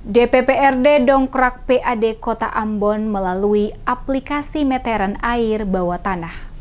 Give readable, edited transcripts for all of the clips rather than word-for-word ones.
DPPRD dongkrak PAD Kota Ambon melalui aplikasi meteran air bawah tanah.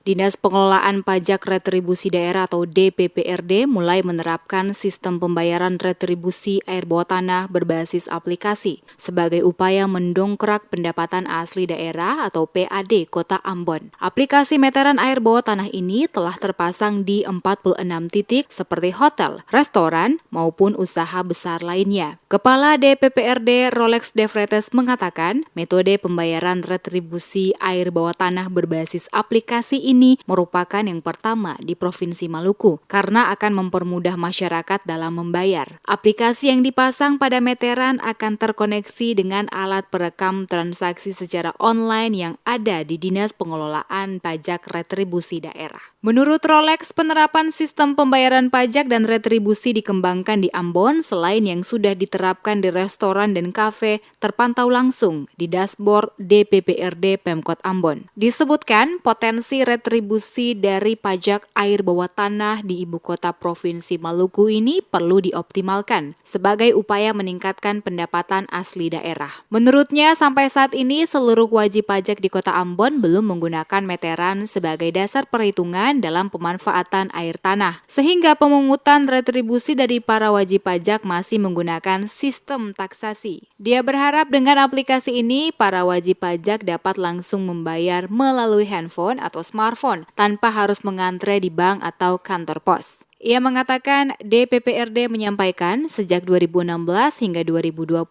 Dinas Pengelolaan Pajak Retribusi Daerah atau DPPRD mulai menerapkan sistem pembayaran retribusi air bawah tanah berbasis aplikasi sebagai upaya mendongkrak pendapatan asli daerah atau PAD Kota Ambon. Aplikasi meteran air bawah tanah ini telah terpasang di 46 titik seperti hotel, restoran, maupun usaha besar lainnya. Kepala DPPRD Rolex De Vretes mengatakan metode pembayaran retribusi air bawah tanah berbasis aplikasi ini merupakan yang pertama di Provinsi Maluku karena akan mempermudah masyarakat dalam membayar. Aplikasi yang dipasang pada meteran akan terkoneksi dengan alat perekam transaksi secara online yang ada di Dinas Pengelolaan Pajak Retribusi Daerah. Menurut Rolex, penerapan sistem pembayaran pajak dan retribusi dikembangkan di Ambon selain yang sudah diterapkan di restoran dan kafe terpantau langsung di dashboard DPPRD Pemkot Ambon. Disebutkan potensi retribusi dari pajak air bawah tanah di ibu kota Provinsi Maluku ini perlu dioptimalkan sebagai upaya meningkatkan pendapatan asli daerah. Menurutnya, sampai saat ini seluruh wajib pajak di kota Ambon belum menggunakan meteran sebagai dasar perhitungan dalam pemanfaatan air tanah, sehingga pemungutan retribusi dari para wajib pajak masih menggunakan sistem taksasi. Dia berharap dengan aplikasi ini, para wajib pajak dapat langsung membayar melalui handphone atau smartphone tanpa harus mengantre di bank atau kantor pos. Ia mengatakan DPPRD menyampaikan sejak 2016 hingga 2022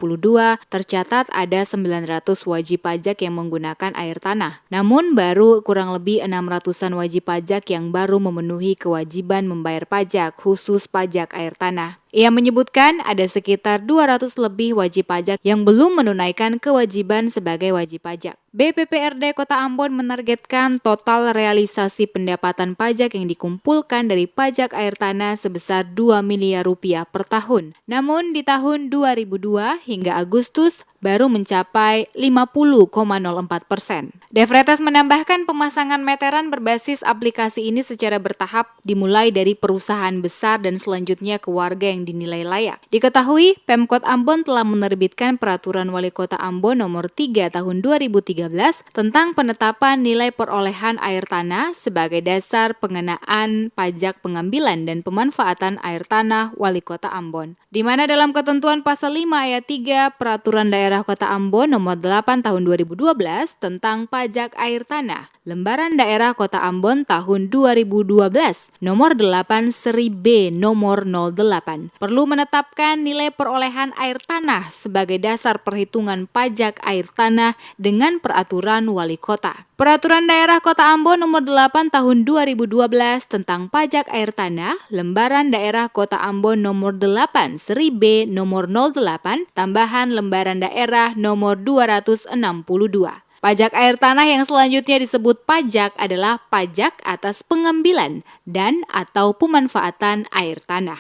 tercatat ada 900 wajib pajak yang menggunakan air tanah. Namun baru kurang lebih 600-an wajib pajak yang baru memenuhi kewajiban membayar pajak khusus pajak air tanah. Ia menyebutkan ada sekitar 200 lebih wajib pajak yang belum menunaikan kewajiban sebagai wajib pajak. BPPRD Kota Ambon menargetkan total realisasi pendapatan pajak yang dikumpulkan dari pajak air tanah sebesar 2 miliar rupiah per tahun. Namun di tahun 2002 hingga Agustus baru mencapai 50,04%. De Vretes menambahkan pemasangan meteran berbasis aplikasi ini secara bertahap dimulai dari perusahaan besar dan selanjutnya ke warga yang dinilai layak. Diketahui, Pemkot Ambon telah menerbitkan Peraturan Wali Kota Ambon Nomor 3 Tahun 2013 tentang penetapan nilai perolehan air tanah sebagai dasar pengenaan pajak pengambilan dan pemanfaatan air tanah Wali Kota Ambon. Di mana dalam ketentuan pasal 5 ayat 3 Peraturan Daerah Kota Ambon Nomor 8 Tahun 2012 tentang pajak air tanah, Lembaran Daerah Kota Ambon Tahun 2012 Nomor 8 Seri B Nomor 08 perlu menetapkan nilai perolehan air tanah sebagai dasar perhitungan pajak air tanah dengan Peraturan Wali Kota. Peraturan Daerah Kota Ambon Nomor 8 Tahun 2012 tentang pajak air tanah, Lembaran Daerah Kota Ambon Nomor 8 Seri B Nomor 08 tambahan Lembaran Daerah Nomor 262. Pajak air tanah yang selanjutnya disebut pajak adalah pajak atas pengambilan dan atau pemanfaatan air tanah.